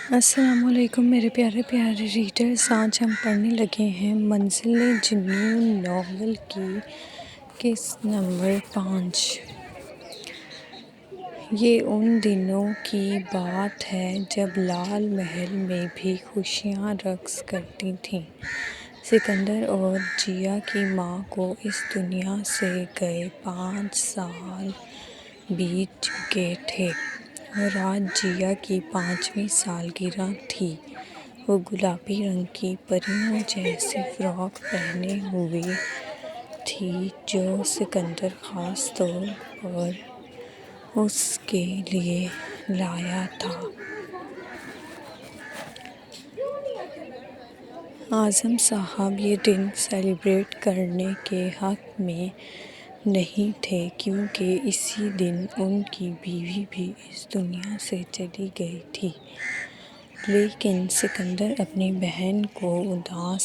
السلام علیکم میرے پیارے پیارے ریڈرز، آج ہم پڑھنے لگے ہیں منزل جنون ناول کی قسط نمبر 5۔ یہ ان دنوں کی بات ہے جب لال محل میں بھی خوشیاں رقص کرتی تھیں۔ سکندر اور جیا کی ماں کو اس دنیا سے گئے 5 سال بیت چکے تھے اور آج جیا کی 5ویں سالگرہ تھی۔ وہ گلابی رنگ کی پریوں جیسی فراک پہنے ہوئی تھی جو سکندر خاص طور پر اس کے لیے لایا تھا۔ اعظم صاحب یہ دن سیلیبریٹ کرنے کے حق میں نہیں تھے کیونکہ اسی دن ان کی بیوی بھی اس دنیا سے چلی گئی تھی، لیکن سکندر اپنی بہن کو اداس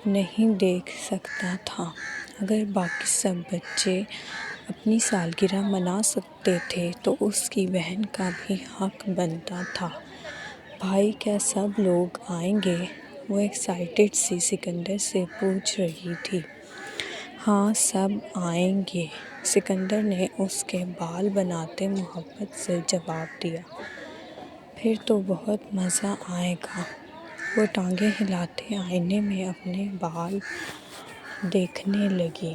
نہیں دیکھ سکتا تھا۔ اگر باقی سب بچے اپنی سالگرہ منا سکتے تھے تو اس کی بہن کا بھی حق بنتا تھا۔ بھائی کیا سب لوگ آئیں گے؟ وہ ایکسائٹیڈ سی سکندر سے پوچھ رہی تھی۔ ہاں سب آئیں گے، سکندر نے اس کے بال بناتے محبت سے جواب دیا۔ پھر تو بہت مزہ آئے گا۔ وہ ٹانگیں ہلاتے آئینے میں اپنے بال دیکھنے لگی۔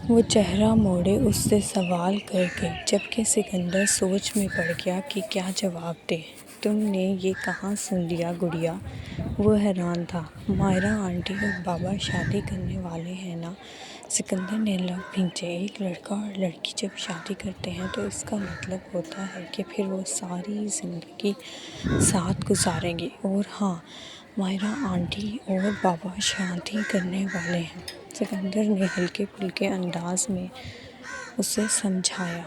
وہ چہرہ موڑے اس سے سوال کر گئی، جبکہ سکندر سوچ میں پڑ گیا کہ کیا جواب دے۔ تم نے یہ کہاں سن لیا گڑیا؟ وہ حیران تھا۔ مائرہ آنٹی اور بابا شادی کرنے والے ہیں نا؟ سکندر نے لب بھینچے۔ ایک لڑکا اور لڑکی جب شادی کرتے ہیں تو اس کا مطلب ہوتا ہے کہ پھر وہ ساری زندگی ساتھ گزاریں گے۔ اور ہاں، مائرہ آنٹی اور بابا شادی کرنے والے ہیں، سکندر نے ہلکے پھلکے انداز میں اسے سمجھایا۔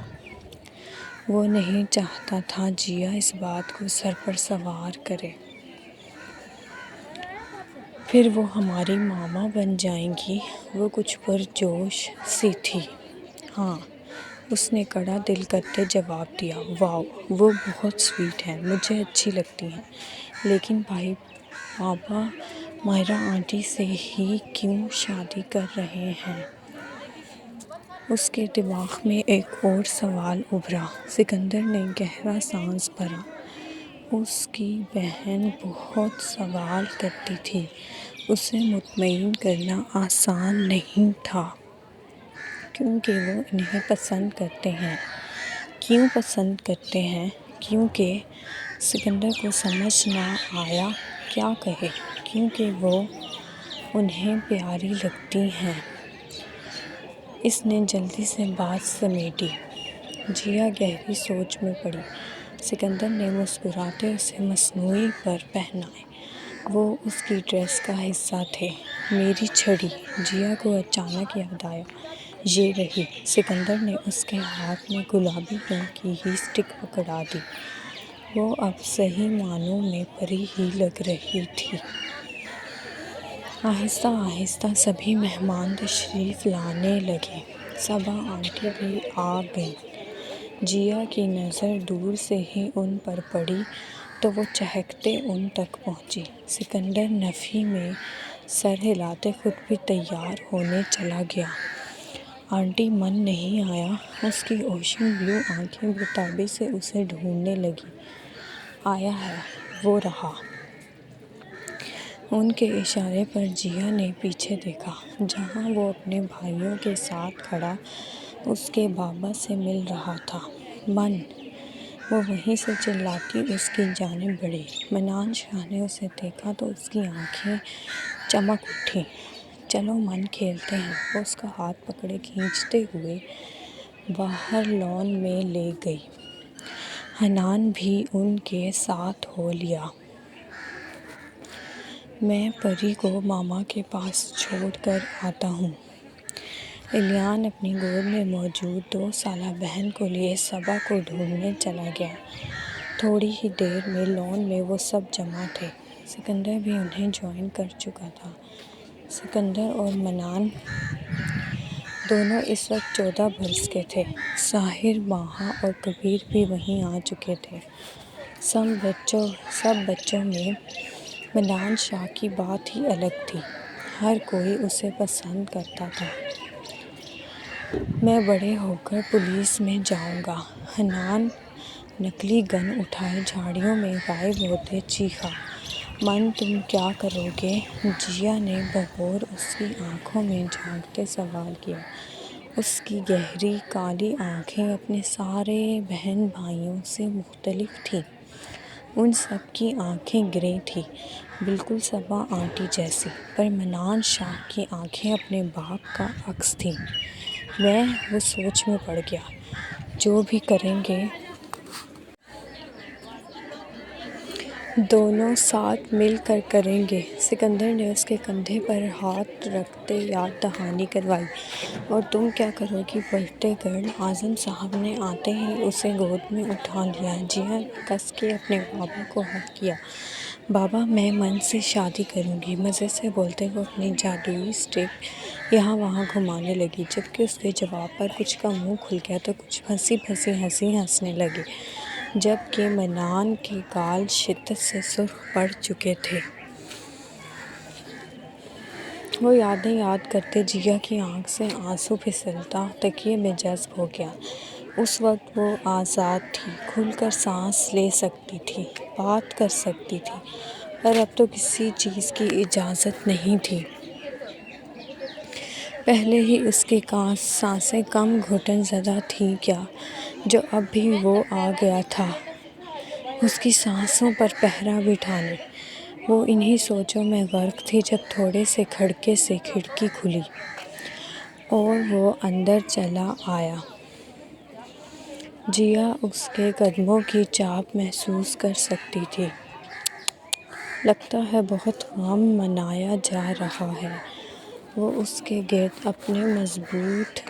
وہ نہیں چاہتا تھا جیا اس بات کو سر پر سوار کرے۔ پھر وہ ہماری ماما بن جائیں گی۔ وہ کچھ پرجوش سی تھی۔ ہاں، اس نے کڑا دل کرتے جواب دیا۔ واؤ، وہ بہت سویٹ ہیں، مجھے اچھی لگتی ہیں، لیکن بھائی بابا مائرہ آنٹی سے ہی کیوں شادی کر رہے ہیں؟ اس کے دماغ میں ایک اور سوال ابھرا۔ سکندر نے گہرا سانس بھرا۔ اس کی بہن بہت سوال کرتی تھی۔ اسے مطمئن کرنا آسان نہیں تھا کیونکہ وہ انہیں پسند کرتے ہیں۔ کیوں پسند کرتے ہیں؟ کیونکہ سکندر کو سمجھ نہ آیا کیا کہے۔ کیونکہ وہ انہیں پیاری لگتی ہیں۔ اس نے جلدی سے بات سمیٹی۔ جیا گہری سوچ میں پڑی۔ سکندر نے مسکراتے اسے مصنوعی پر پہنائے۔ وہ اس کی ڈریس کا حصہ تھے۔ میری چھڑی! جیا کو اچانک یاد آیا۔ یہ رہی۔ سکندر نے اس کے ہاتھ میں گلابی رنگ کی ہی اسٹک پکڑا دی۔ وہ اب صحیح معنوں میں پری ہی لگ رہی تھی۔ آہستہ آہستہ سبھی مہمان تشریف لانے لگے۔ صبا آنٹی بھی آ گئیں۔ جیا کی نظر دور سے ہی ان پر پڑی تو وہ چہکتے ان تک پہنچی۔ سکندر نفی میں سر ہلاتے خود بھی تیار ہونے چلا گیا۔ آنٹی من نہیں آیا؟ اس کی اوشین بلیو آنکھیں بے تابی سے اسے ڈھونڈنے لگیں۔ آیا ہے، وہ رہا۔ ان کے اشارے پر جیا نے پیچھے دیکھا، جہاں وہ اپنے بھائیوں کے ساتھ کھڑا اس کے بابا سے مل رہا تھا۔ من! وہ وہیں سے چلاتی اس کی جانب بڑھی۔ منان شاہ نے اسے دیکھا تو اس کی آنکھیں چمک اٹھیں۔ چلو من، کھیلتے ہیں۔ وہ اس کا ہاتھ پکڑے کھینچتے ہوئے باہر لان میں لے گئی۔ حنان بھی ان کے ساتھ ہو لیا۔ میں پری کو ماما کے پاس چھوڑ کر آتا ہوں۔ ایلیان اپنی گود میں موجود 2 سالہ بہن کو لیے صبا کو ڈھونڈنے چلا گیا۔ تھوڑی ہی دیر میں لان میں وہ سب جمع تھے۔ سکندر بھی انہیں جوائن کر چکا تھا۔ سکندر اور منان دونوں اس وقت 14 برس کے تھے۔ ساحر، ماہا اور کبیر بھی وہیں آ چکے تھے۔ سب بچوں میں منان شاہ کی بات ہی الگ تھی۔ ہر کوئی اسے پسند کرتا تھا۔ میں بڑے ہو کر پولیس میں جاؤں گا، حنان نکلی گن اٹھائے جھاڑیوں میں غائب ہوتے چیخا۔ من تم کیا کرو گے؟ جیا نے بغور اس کی آنکھوں میں جھانکتے سوال کیا۔ اس کی گہری کالی آنکھیں اپنے سارے بہن بھائیوں سے مختلف تھیں۔ ان سب کی آنکھیں گرے تھیں، بالکل صبا آنٹی جیسی، پر منان شاہ کی آنکھیں اپنے باپ کا عکس تھیں۔ وہ سوچ میں پڑ گیا۔ جو بھی کریں گے دونوں ساتھ مل کر کریں گے۔ سکندر نے اس کے کندھے پر ہاتھ رکھتے یاد دہانی کروائی۔ اور تم کیا کرو گی بڑھتے گرل؟ اعظم صاحب نے آتے ہی اسے گود میں اٹھا لیا۔ جیا نے کس کے اپنے بابا کو ہگ کیا۔ بابا، میں من سے شادی کروں گی، مزے سے بولتے وہ اپنی جادوئی اسٹک یہاں وہاں گھمانے لگی، جبکہ اس کے جواب پر کچھ کا منہ کھل گیا تو کچھ پھنسی پھنسی ہنسی ہنسنے لگے، جبکہ منان کے گال شدت سے سرخ پڑ چکے تھے۔ وہ یادیں یاد کرتے جیا کی آنکھ سے آنسو پھسلتا تکیے میں جذب ہو گیا۔ اس وقت وہ آزاد تھی، کھل کر سانس لے سکتی تھی، بات کر سکتی تھی، پر اب تو کسی چیز کی اجازت نہیں تھی۔ پہلے ہی اس کی سانسیں کم گھٹن زدہ تھیں کیا، جو اب بھی وہ آ گیا تھا اس کی سانسوں پر پہرا بٹھانے۔ وہ انہی سوچوں میں غرق تھی جب تھوڑے سے کھڑکے سے کھڑکی کھلی اور وہ اندر چلا آیا۔ جیا اس کے قدموں کی چاپ محسوس کر سکتی تھی۔ لگتا ہے بہت غم منایا جا رہا ہے۔ وہ اس کے گرد اپنے مضبوط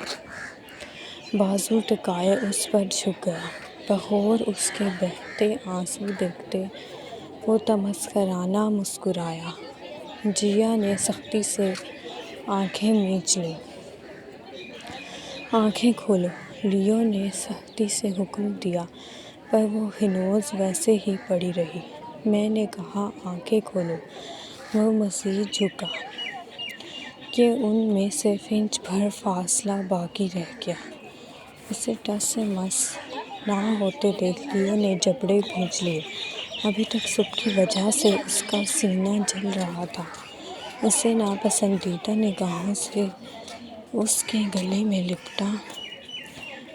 بازو ٹکائے اس پر جھک گیا۔ بغور اس کے بہتے آنسو دیکھتے وہ تمسخرانہ مسکرایا۔ جیا نے سختی سے آنکھیں مینچ لیں۔ آنکھیں کھولو، لیو نے سختی سے حکم دیا، پر وہ ہنوز ویسے ہی پڑی رہی۔ میں نے کہا آنکھیں کھولو۔ وہ مزید جھکا کہ ان میں صرف انچ بھر فاصلہ باقی رہ گیا۔ اسے ٹس سے مس نہ ہوتے دیکھ لیو نے جبڑے بھونج لیے۔ ابھی تک صبح کی وجہ سے اس کا سینہ جل رہا تھا۔ اسے ناپسندیدہ نگاہوں سے اس کے گلے میں لپٹا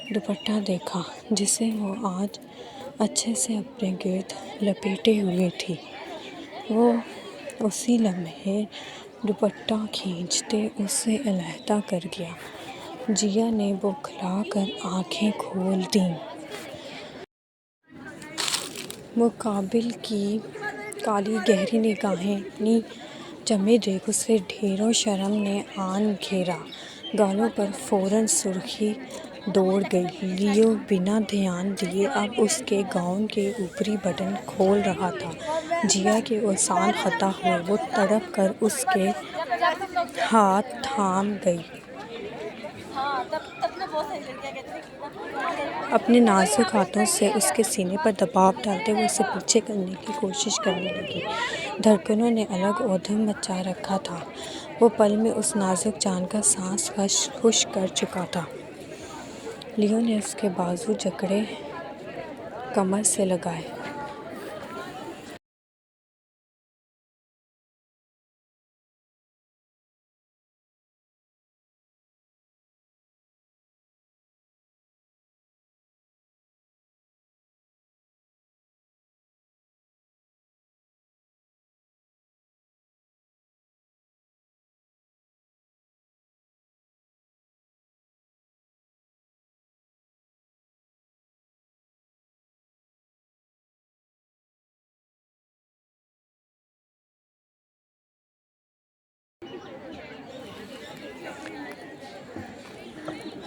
دوپٹہ دیکھا، جسے وہ آج اچھے سے اپنے گرد لپیٹے ہوئے تھی۔ وہ اسی لمحے دوپٹہ کھینچتے اس سے علیحدہ کر گیا۔ جیا نے بوکھلا کر آنکھیں کھول دیں۔ مقابل کی کالی گہری نگاہیں اپنی جمے دیکھ اسے ڈھیروں شرم نے آن گھیرا۔ گالوں پر فوراً سرخی دوڑ گئی۔ لیو بنا دھیان دیے اب اس کے گاؤن کے اوپری بٹن کھول رہا تھا۔ جیا کے اوزان خطا ہوئے۔ وہ تڑپ کر اس کے ہاتھ تھام گئی۔ اپنے نازک ہاتھوں سے اس کے سینے پر دباؤ ڈالتے وہ اسے پیچھے کرنے کی کوشش کرنے لگی۔ دھڑکنوں نے الگ ادھم مچا رکھا تھا۔ وہ پل میں اس نازک جان کا سانس خشک کر چکا تھا۔ لیو نے اس کے بازو جکڑے کمر سے لگائے۔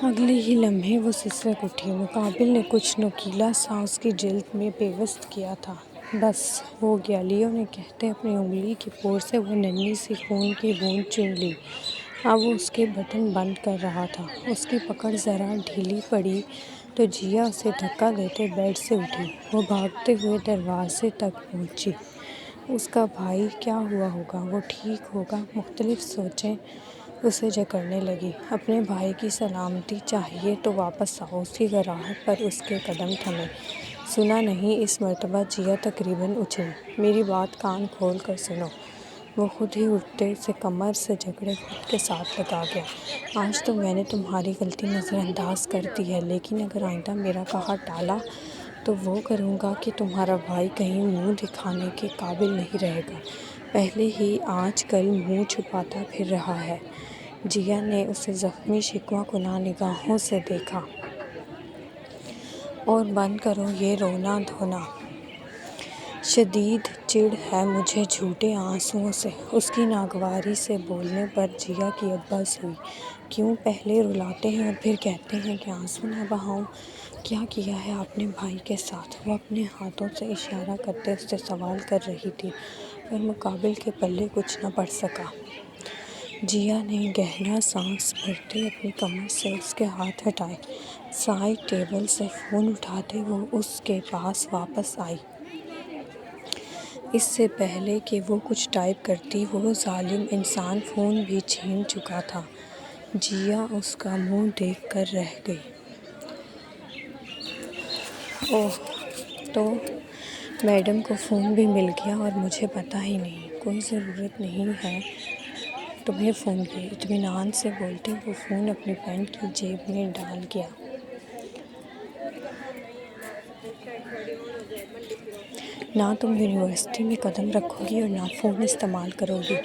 اگلے ہی لمحے وہ سسک اٹھی۔ مقابل نے کچھ نوکیلا سا اس کی جلد میں پیوست کیا تھا۔ بس ہو گیا، لیو نے کہتے اپنی انگلی کی پور سے وہ ننھی سی خون کی بوند چون لی۔ اب وہ اس کے بٹن بند کر رہا تھا۔ اس کی پکڑ ذرا ڈھیلی پڑی تو جیا اسے دھکا دیتے بیڈ سے اٹھی۔ وہ بھاگتے ہوئے دروازے تک پہنچی۔ اس کا بھائی کیا ہوا ہوگا؟ وہ ٹھیک ہوگا؟ مختلف سوچیں اسے جکڑنے لگیں۔ اپنے بھائی کی سلامتی چاہیے تو واپس آؤ۔ اس کی گراہٹ پر اس کے قدم تھمے۔ سنا نہیں؟ اس مرتبہ جیا تقریباً اچھلی۔ میری بات کان کھول کر سنو۔ وہ خود ہی اٹھتے سے کمر سے جکڑے خود کے ساتھ لگا گیا۔ آج تو میں نے تمہاری غلطی نظر انداز کر دی ہے، لیکن اگر آئندہ میرا کہا ٹالا تو وہ کروں گا کہ تمہارا بھائی کہیں منہ دکھانے کے قابل نہیں رہے گا۔ پہلے ہی آج کل منہ چھپاتا پھر رہا ہے۔ جیا نے اسے زخمی شکوہ کناں نگاہوں سے دیکھا۔ اور بند کرو یہ رونا دھونا۔ شدید چڑ ہے مجھے جھوٹے آنسوؤں سے۔ اس کی ناگواری سے بولنے پر جیا کی ابس ہوئی۔ کیوں؟ پہلے رلاتے ہیں اور پھر کہتے ہیں کہ آنسو نہ بہاؤں۔ کیا کیا ہے آپ نے بھائی کے ساتھ؟ وہ اپنے ہاتھوں سے اشارہ کرتے اس سے سوال کر رہی تھی، پر مقابل کے پلے کچھ نہ پڑ سکا۔ جیا نے گہرا سانس بھرتے اپنی کمر سے اس کے ہاتھ ہٹائے۔ سائڈ ٹیبل سے فون اٹھاتے وہ اس کے پاس واپس آئی۔ اس سے پہلے کہ وہ کچھ ٹائپ کرتی وہ ظالم انسان فون بھی چھین چکا تھا۔ جیا اس کا منہ دیکھ کر رہ گئی۔ اوہ، تو میڈم کو فون بھی مل گیا اور مجھے پتہ ہی نہیں۔ کوئی ضرورت نہیں ہے تمہیں فون کی، اطمینان سے بولتے وہ فون اپنی پینٹ کی جیب میں ڈال گیا۔ نہ تم یونیورسٹی میں قدم رکھو گی اور نہ فون استعمال کرو گی۔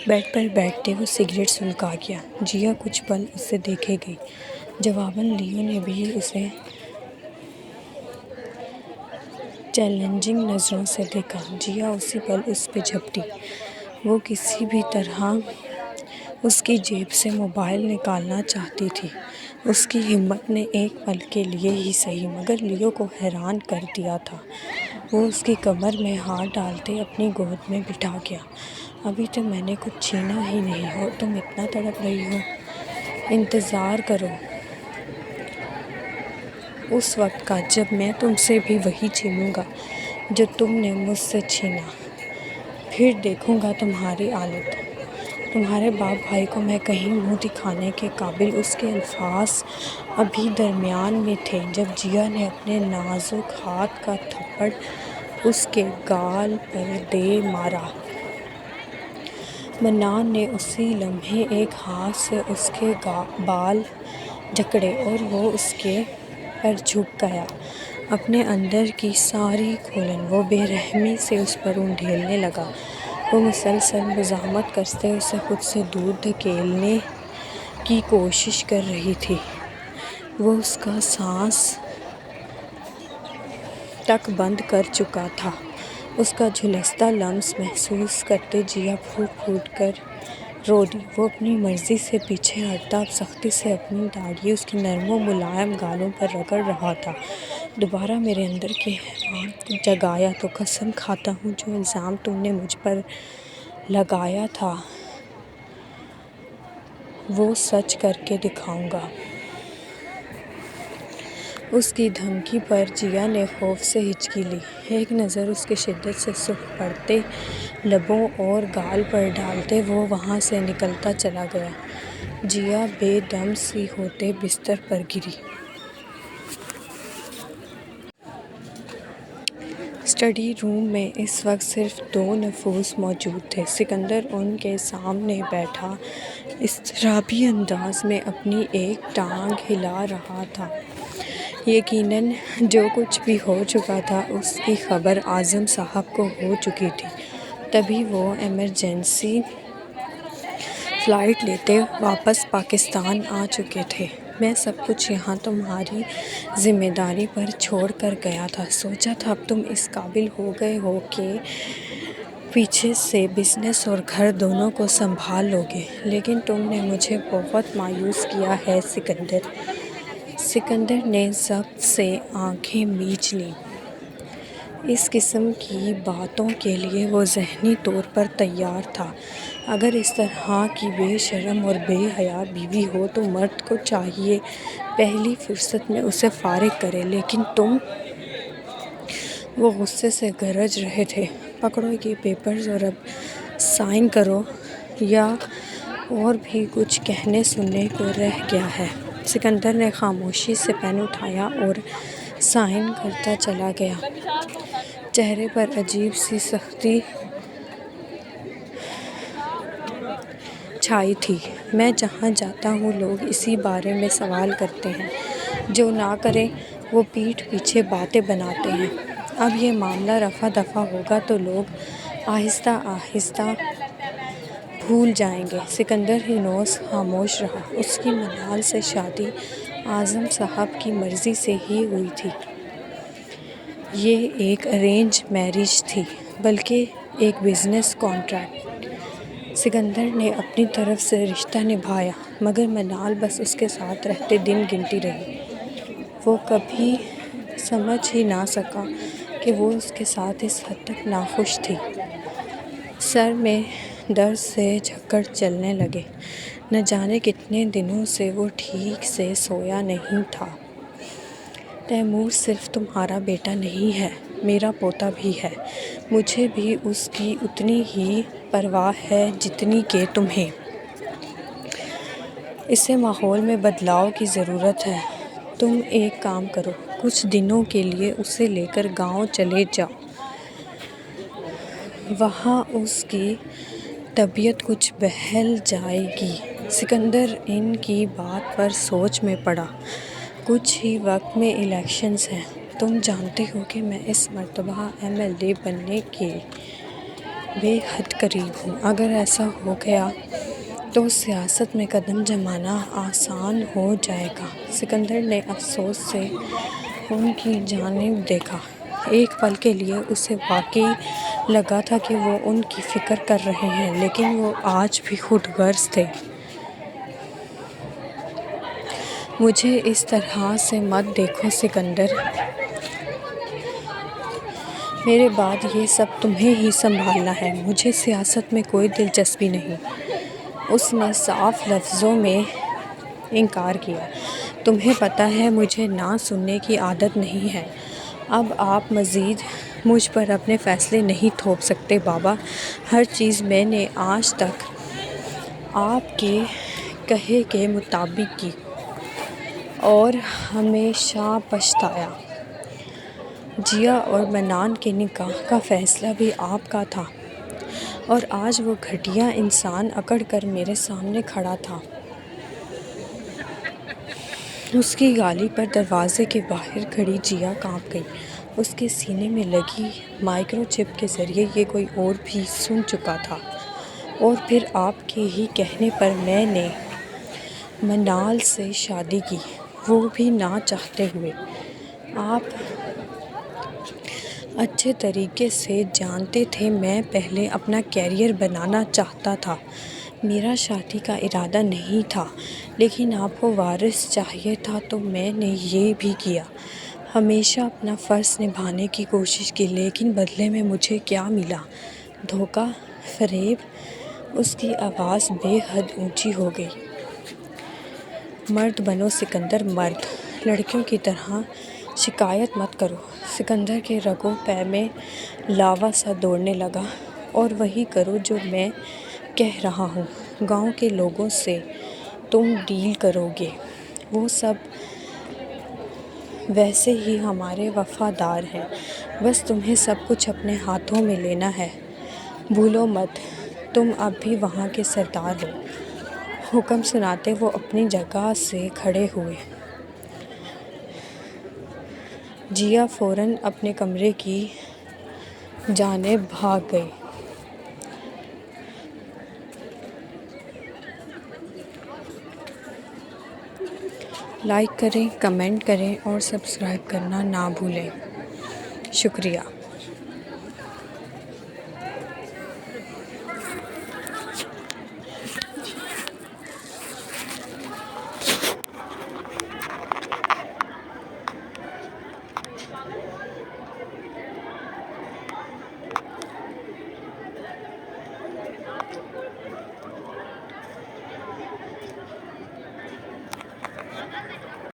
بیڈ پر بیٹھتے وہ سگریٹ سلگا گیا۔ جیا کچھ پل اسے دیکھے گئی۔ جواباً لیو نے بھی اسے چیلنجنگ نظروں سے دیکھا۔ جیا اسی پل اس پہ جھپٹی۔ وہ کسی بھی طرح اس کی جیب سے موبائل نکالنا چاہتی تھی۔ اس کی ہمت نے ایک پل کے لیے ہی صحیح مگر لیو کو حیران کر دیا تھا۔ وہ اس کی کمر میں ہاتھ ڈالتے اپنی گود میں بٹھا گیا۔ ابھی تو میں نے کچھ چھینا ہی نہیں اور تم اتنا تڑپ رہی ہو۔ انتظار کرو اس وقت کا جب میں تم سے بھی وہی چھینوں گا جو تم نے مجھ سے چھینا۔ پھر دیکھوں گا تمہاری حالت۔ تمہارے باپ بھائی کو میں کہیں منہ دکھانے کے قابل۔ اس کے الفاظ ابھی درمیان میں تھے جب جیا نے اپنے نازک ہاتھ کا تھپڑ اس کے گال پر دے مارا۔ منان نے اسی لمحے ایک ہاتھ سے اس کے بال جکڑے اور وہ اس کے پر جھک گیا۔ اپنے اندر کی ساری گھلن وہ بے رحمی سے اس پر انڈھیلنے لگا۔ وہ مسلسل مزاحمت کرتے اسے خود سے دور دھکیلنے کی کوشش کر رہی تھی۔ وہ اس کا سانس تک بند کر چکا تھا۔ اس کا جھلستا لمس محسوس کرتے جیا پھوٹ پھوٹ کر رو دی۔ وہ اپنی مرضی سے پیچھے ہٹتا اب سختی سے اپنی داڑھی اس کی نرم و ملائم گالوں پر رگڑ رہا تھا۔ دوبارہ میرے اندر کے حیوان کو جگایا تو قسم کھاتا ہوں جو الزام تم نے مجھ پر لگایا تھا وہ سچ کر کے دکھاؤں گا۔ اس کی دھمکی پر جیا نے خوف سے ہچکی لی۔ ایک نظر اس کی شدت سے سرخ پڑتے لبوں اور گال پر ڈالتے وہ وہاں سے نکلتا چلا گیا۔ جیا بے دم سی ہوتے بستر پر گری۔ اسٹڈی روم میں اس وقت صرف دو نفوس موجود تھے۔ سکندر ان کے سامنے بیٹھا اضطرابی انداز میں اپنی ایک ٹانگ ہلا رہا تھا۔ یقیناً جو کچھ بھی ہو چکا تھا اس کی خبر اعظم صاحب کو ہو چکی تھی، تبھی وہ ایمرجنسی فلائٹ لیتے واپس پاکستان آ چکے تھے۔ میں سب کچھ یہاں تمہاری ذمہ داری پر چھوڑ کر گیا تھا۔ سوچا تھا اب تم اس قابل ہو گئے ہو کہ پیچھے سے بزنس اور گھر دونوں کو سنبھال لوگے، لیکن تم نے مجھے بہت مایوس کیا ہے سکندر۔ سکندر نے ضبط سے آنکھیں میچ لیں۔ اس قسم کی باتوں کے لیے وہ ذہنی طور پر تیار تھا۔ اگر اس طرح کی بے شرم اور بے حیا بیوی ہو تو مرد کو چاہیے پہلی فرصت میں اسے فارغ کرے، لیکن تم۔ وہ غصے سے گرج رہے تھے۔ پکڑو یہ پیپرز اور اب سائن کرو، یا اور بھی کچھ کہنے سننے کو رہ گیا ہے؟ سکندر نے خاموشی سے پین اٹھایا اور سائن کرتا چلا گیا۔ چہرے پر عجیب سی سختی چھائی تھی۔ میں جہاں جاتا ہوں لوگ اسی بارے میں سوال کرتے ہیں، جو نہ کرے وہ پیٹھ پیچھے باتیں بناتے ہیں۔ اب یہ معاملہ رفع دفع ہوگا تو لوگ آہستہ آہستہ بھول جائیں گے۔ سکندر ہنوز خاموش رہا۔ اس کی منال سے شادی اعظم صاحب کی مرضی سے ہی ہوئی تھی۔ یہ ایک ارینج میرج تھی، بلکہ ایک بزنس کنٹریکٹ۔ سکندر نے اپنی طرف سے رشتہ نبھایا، مگر منال بس اس کے ساتھ رہتے دن گنتی رہی۔ وہ کبھی سمجھ ہی نہ سکا کہ وہ اس کے ساتھ اس حد تک ناخوش تھی۔ سر میں درد سے جھکڑ چلنے لگے۔ نہ جانے کتنے دنوں سے وہ ٹھیک سے سویا نہیں تھا۔ تیمور صرف تمہارا بیٹا نہیں ہے، میرا پوتا بھی ہے۔ مجھے بھی اس کی اتنی ہی پرواہ ہے جتنی کہ تمہیں۔ اسے ماحول میں بدلاؤ کی ضرورت ہے۔ تم ایک کام کرو، کچھ دنوں کے لیے اسے لے کر گاؤں چلے جاؤ۔ وہاں اس کی طبیعت کچھ بہل جائے گی۔ سکندر ان کی بات پر سوچ میں پڑا۔ کچھ ہی وقت میں الیکشنز ہیں۔ تم جانتے ہو کہ میں اس مرتبہ MLA بننے کے بے حد قریب ہوں۔ اگر ایسا ہو گیا تو سیاست میں قدم جمانا آسان ہو جائے گا۔ سکندر نے افسوس سے ان کی جانب دیکھا۔ ایک پل کے لیے اسے واقعی لگا تھا کہ وہ ان کی فکر کر رہے ہیں، لیکن وہ آج بھی خود غرض تھے۔ مجھے اس طرح سے مت دیکھو سکندر، میرے بعد یہ سب تمہیں ہی سنبھالنا ہے۔ مجھے سیاست میں کوئی دلچسپی نہیں۔ اس نے صاف لفظوں میں انکار کیا۔ تمہیں پتہ ہے مجھے نہ سننے کی عادت نہیں ہے۔ اب آپ مزید مجھ پر اپنے فیصلے نہیں تھوپ سکتے بابا۔ ہر چیز میں نے آج تک آپ کے کہے کے مطابق کی اور ہمیشہ پچھتایا۔ جیا اور منال کے نکاح کا فیصلہ بھی آپ کا تھا، اور آج وہ گھٹیا انسان اکڑ کر میرے سامنے کھڑا تھا۔ اس کی گالی پر دروازے کے باہر کھڑی جیا کانپ گئی۔ اس کے سینے میں لگی مائکرو چپ کے ذریعے یہ کوئی اور بھی سن چکا تھا۔ اور پھر آپ کے ہی کہنے پر میں نے منال سے شادی کی، وہ بھی نہ چاہتے ہوئے۔ آپ اچھے طریقے سے جانتے تھے میں پہلے اپنا کیریئر بنانا چاہتا تھا۔ میرا شادی کا ارادہ نہیں تھا، لیکن آپ کو وارث چاہیے تھا تو میں نے یہ بھی کیا۔ ہمیشہ اپنا فرض نبھانے کی کوشش کی، لیکن بدلے میں مجھے کیا ملا؟ دھوکہ، فریب۔ اس کی آواز بے حد اونچی ہو گئی۔ مرد بنو سکندر، مرد۔ لڑکیوں کی طرح شکایت مت کرو۔ سکندر کے رگوں پہ میں لاوا سا دوڑنے لگا۔ اور وہی کرو جو میں کہہ رہا ہوں۔ گاؤں کے لوگوں سے تم ڈیل کرو گے، وہ سب ویسے ہی ہمارے وفادار ہیں، بس تمہیں سب کچھ اپنے ہاتھوں میں لینا ہے۔ بھولو مت، تم اب بھی وہاں کے سردار ہو۔ حکم سناتے وہ اپنی جگہ سے کھڑے ہوئے۔ جیا فوراً اپنے کمرے کی جانب بھاگ گئی۔ لائک کریں، کمنٹ کریں اور سبسکرائب کرنا نہ بھولیں۔ شکریہ۔